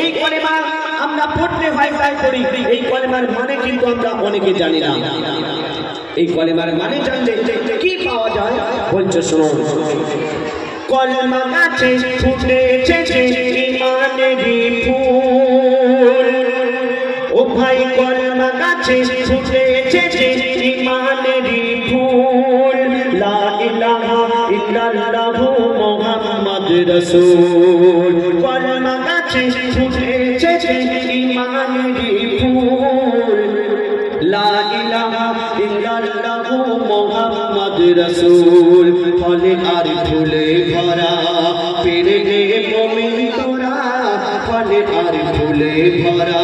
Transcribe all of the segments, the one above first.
এই কলেমা আমরা পড়তে হয় তাই করি। এই কলেমার মানে কিন্তু আমরা অনেকে জানি না। এই কলেমার মানে জানলে কি পাওয়া যায় বলছো শুনুন। কলেমা গাছে ফুটেছে ঈমানেরই ফুল, ও ভাই কলেমা গাছে ফুটেছে ঈমানেরই ফুল। লা ইলাহা ইল্লাল্লাহু মুহাম্মাদ রাসূল। কলেমা গাছে ফুটেছে ঈমানেরই ফুল, লা ইলাহা ইল্লাল্লাহু মুহাম্মাদ রাসূল। ফলে আর ফুলে ভরা পেরেগে মুমিন তোরা, ফলে আর ফুলে ভরা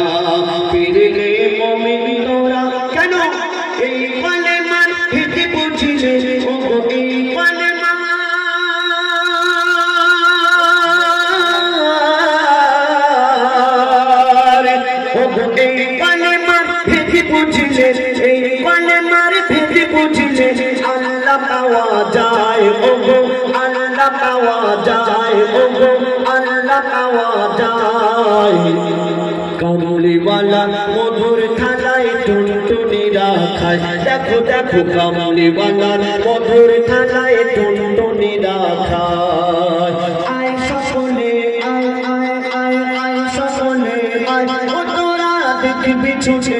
পেরেগে মুমিন তোরা। কেন এই কলেমার হেতে বুঝিলে ও এই কলেমা, ও এই কলেমার হেতে বুঝিলে, এই কলেমার হেতে বুঝিলে আল্লাহ পাওয়া যায়। ও আল্লাহ পাওয়া যায়, ও আল্লাহ পাওয়া যায়। কামলিওয়ালা মধুর থালায় টুনটুনিরা খায়। দেখো দেখো কামলিওয়ালা মধুর থালায় টুনটুনিরা খায়। আয় সকলে আয় আয় আয় আয় সকলে আয়, ও তোরা দেখবি ছুটে